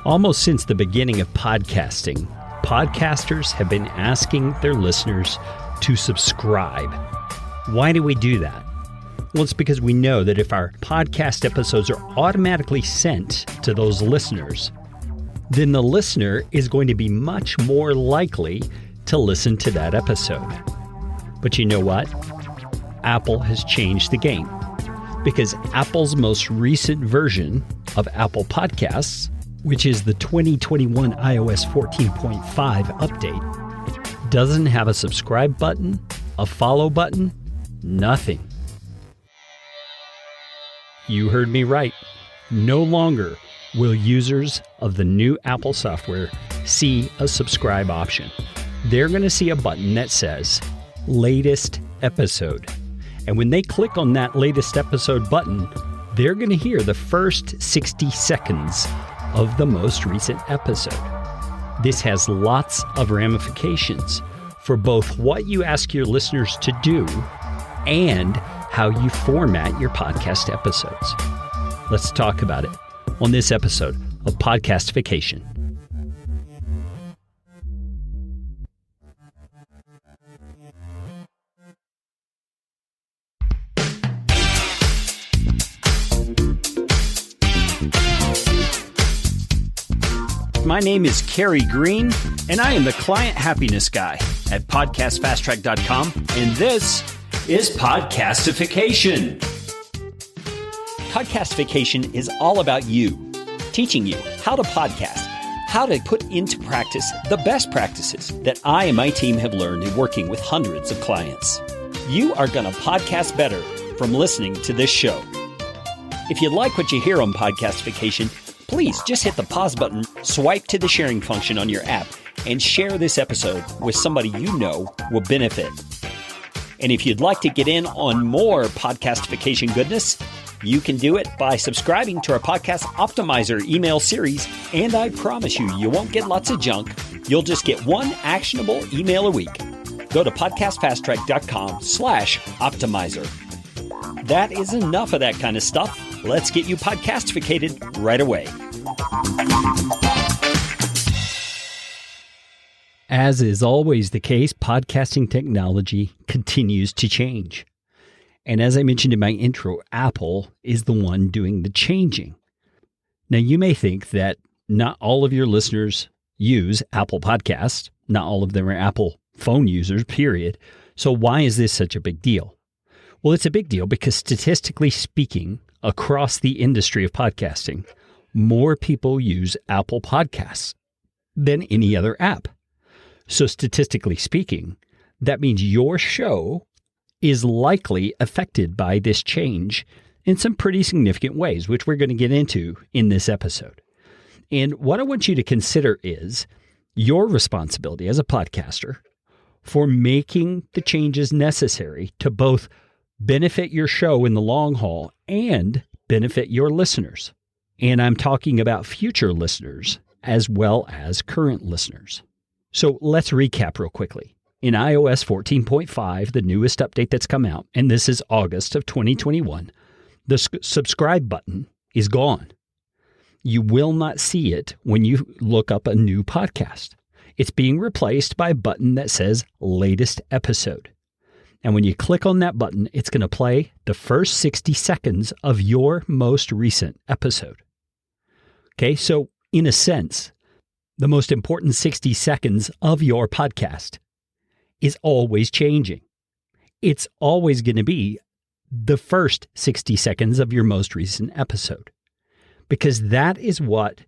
Almost since the beginning of podcasting, podcasters have been asking their listeners to subscribe. Why do we do that? Well, it's because we know that if our podcast episodes are automatically sent to those listeners, then the listener is going to be much more likely to listen to that episode. But you know what? Apple has changed the game, because Apple's most recent version of Apple Podcasts, which is the 2021 iOS 14.5 update, doesn't have a subscribe button, a follow button, nothing. You heard me right. No longer will users of the new Apple software see a subscribe option. They're going to see a button that says latest episode. And when they click on that latest episode button, they're going to hear the first 60 seconds of the most recent episode. This has lots of ramifications for both what you ask your listeners to do and how you format your podcast episodes. Let's talk about it on this episode of Podcastification. My name is Kerry Green, and I am the Client Happiness Guy at PodcastFastTrack.com, and this is Podcastification. Podcastification is all about you, teaching you how to podcast, how to put into practice the best practices that I and my team have learned in working with hundreds of clients. You are going to podcast better from listening to this show. If you like what you hear on Podcastification, please just hit the pause button, swipe to the sharing function on your app, and share this episode with somebody you know will benefit. And if you'd like to get in on more Podcastification goodness, you can do it by subscribing to our Podcast Optimizer email series, and I promise you, you won't get lots of junk. You'll just get one actionable email a week. Go to podcastfasttrack.com/optimizer. That is enough of that kind of stuff. Let's get you podcastificated right away. As is always the case, podcasting technology continues to change. And as I mentioned in my intro, Apple is the one doing the changing. Now, you may think that not all of your listeners use Apple Podcasts. Not all of them are Apple phone users, period. So why is this such a big deal? Well, it's a big deal because statistically speaking, across the industry of podcasting, more people use Apple Podcasts than any other app. So statistically speaking, that means your show is likely affected by this change in some pretty significant ways, which we're going to get into in this episode. And what I want you to consider is your responsibility as a podcaster for making the changes necessary to both benefit your show in the long haul and benefit your listeners. And I'm talking about future listeners as well as current listeners. So let's recap real quickly. In iOS 14.5, the newest update that's come out, and this is August of 2021, the subscribe button is gone. You will not see it when you look up a new podcast. It's being replaced by a button that says latest episode. And when you click on that button, it's going to play the first 60 seconds of your most recent episode. Okay, so in a sense, the most important 60 seconds of your podcast is always changing. It's always going to be the first 60 seconds of your most recent episode, because that is what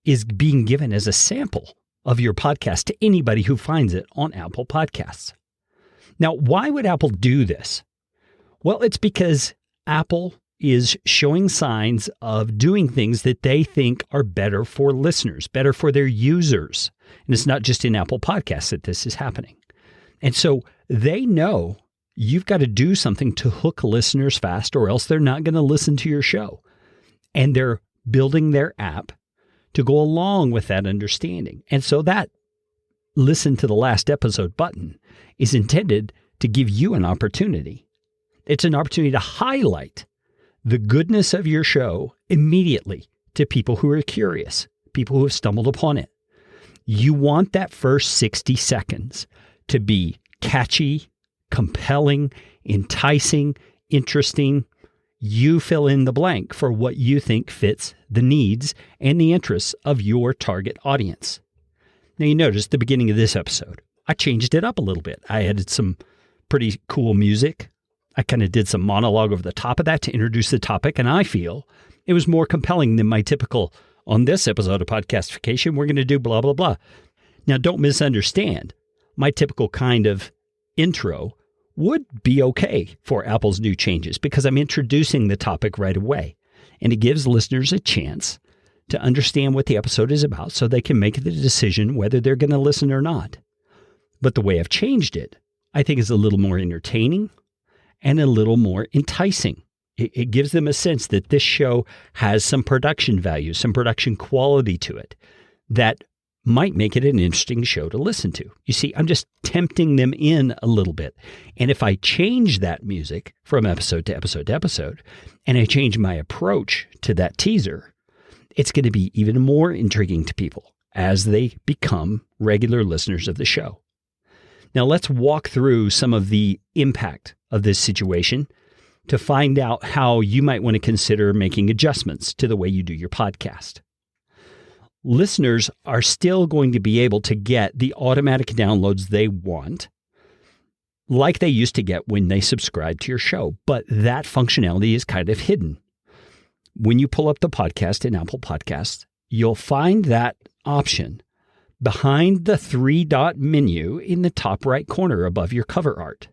is being given as a sample of your podcast to anybody who finds it on Apple Podcasts. Now, why would Apple do this? Well, it's because Apple is showing signs of doing things that they think are better for listeners, better for their users. And it's not just in Apple Podcasts that this is happening. And so they know you've got to do something to hook listeners fast, or else they're not going to listen to your show. And they're building their app to go along with that understanding. And so that listen to the last episode button is intended to give you an opportunity. It's an opportunity to highlight the goodness of your show immediately to people who are curious, people who have stumbled upon it. You want that first 60 seconds to be catchy, compelling, enticing, interesting. You fill in the blank for what you think fits the needs and the interests of your target audience. Now, you notice at the beginning of this episode, I changed it up a little bit. I added some pretty cool music. I kind of did some monologue over the top of that to introduce the topic, and I feel it was more compelling than my typical, on this episode of Podcastification, we're going to do blah, blah, blah. Now, don't misunderstand. My typical kind of intro would be okay for Apple's new changes because I'm introducing the topic right away. And it gives listeners a chance to understand what the episode is about so they can make the decision whether they're going to listen or not. But the way I've changed it, I think, is a little more entertaining and a little more enticing. It gives them a sense that this show has some production value, some production quality to it that might make it an interesting show to listen to. You see, I'm just tempting them in a little bit. And if I change that music from episode to episode to episode, and I change my approach to that teaser, it's going to be even more intriguing to people as they become regular listeners of the show. Now, let's walk through some of the impact of this situation to find out how you might want to consider making adjustments to the way you do your podcast. Listeners are still going to be able to get the automatic downloads they want, like they used to get when they subscribed to your show. But that functionality is kind of hidden. When you pull up the podcast in Apple Podcasts, you'll find that option behind the 3-dot menu in the top right corner above your cover art.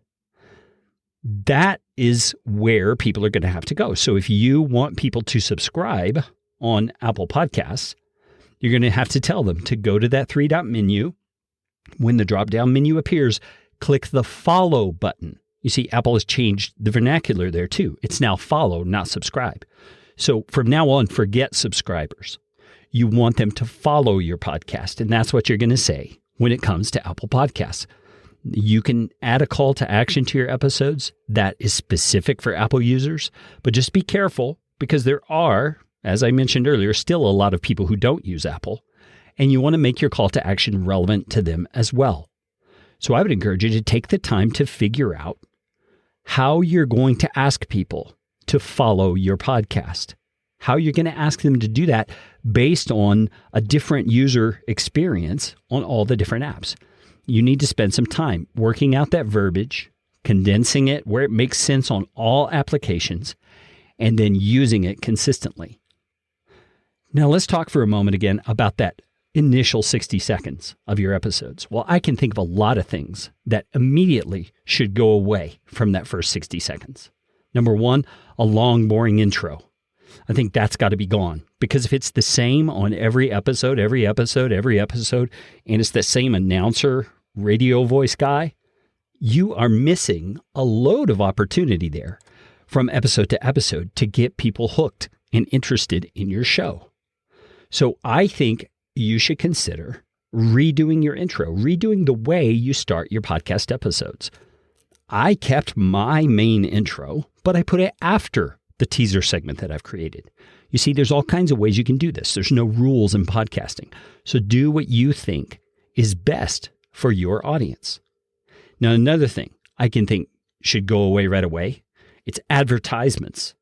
That is where people are going to have to go. So if you want people to subscribe on Apple Podcasts, you're going to have to tell them to go to that 3-dot menu. When the drop-down menu appears, click the follow button. You see, Apple has changed the vernacular there too. It's now follow, not subscribe. So from now on, forget subscribers. You want them to follow your podcast, and that's what you're going to say when it comes to Apple Podcasts. You can add a call to action to your episodes that is specific for Apple users, but just be careful because there are, as I mentioned earlier, still a lot of people who don't use Apple, and you want to make your call to action relevant to them as well. So I would encourage you to take the time to figure out how you're going to ask people to follow your podcast, how you're going to ask them to do that based on a different user experience on all the different apps. You need to spend some time working out that verbiage, condensing it where it makes sense on all applications, and then using it consistently. Now, let's talk for a moment again about that initial 60 seconds of your episodes. Well, I can think of a lot of things that immediately should go away from that first 60 seconds. Number one, a long, boring intro. I think that's got to be gone because if it's the same on every episode, and it's the same announcer, radio voice guy, you are missing a load of opportunity there from episode to episode to get people hooked and interested in your show. So I think you should consider redoing your intro, redoing the way you start your podcast episodes. I kept my main intro, but I put it after the teaser segment that I've created. You see, there's all kinds of ways you can do this. There's no rules in podcasting. So do what you think is best for your audience. Now, another thing I can think should go away right away, it's advertisements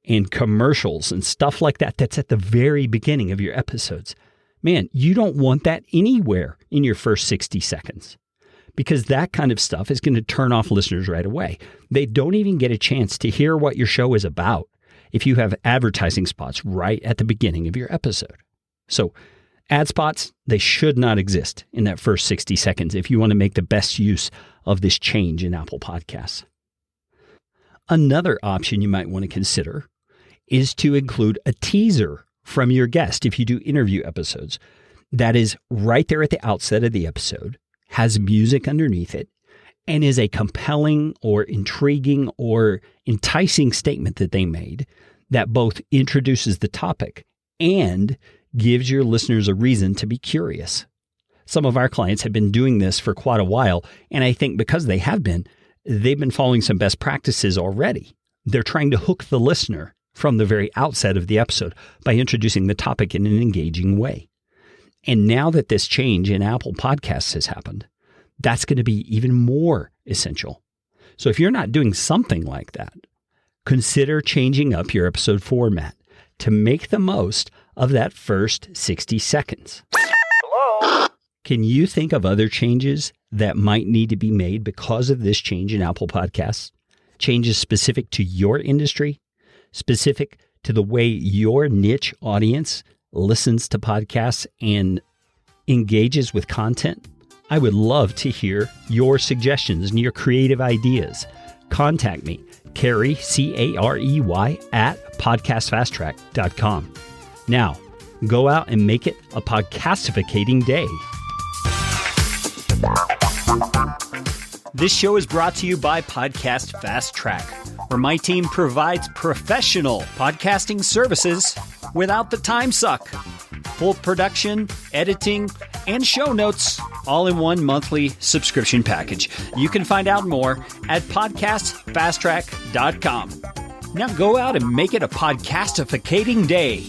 and commercials and stuff like that that's at the very beginning of your episodes. Man, you don't want that anywhere in your first 60 seconds because that kind of stuff is going to turn off listeners right away. They don't even get a chance to hear what your show is about if you have advertising spots right at the beginning of your episode. So ad spots, they should not exist in that first 60 seconds if you want to make the best use of this change in Apple Podcasts. Another option you might want to consider is to include a teaser from your guest if you do interview episodes. That is right there at the outset of the episode, has music underneath it, and is a compelling or intriguing or enticing statement that they made that both introduces the topic and gives your listeners a reason to be curious. Some of our clients have been doing this for quite a while, and I think because they've been following some best practices already. They're trying to hook the listener from the very outset of the episode by introducing the topic in an engaging way. And now that this change in Apple Podcasts has happened, that's going to be even more essential. So if you're not doing something like that, consider changing up your episode format to make the most of that first 60 seconds. Hello? Can you think of other changes that might need to be made because of this change in Apple Podcasts? Changes specific to your industry, specific to the way your niche audience listens to podcasts and engages with content? I would love to hear your suggestions and your creative ideas. Contact me, Carey, Carey, at podcastfasttrack.com. Now, go out and make it a podcastificating day. This show is brought to you by Podcast Fast Track, where my team provides professional podcasting services without the time suck. Full production, editing, and show notes all in one monthly subscription package. You can find out more at podcastfasttrack.com. Now go out and make it a podcastificating day.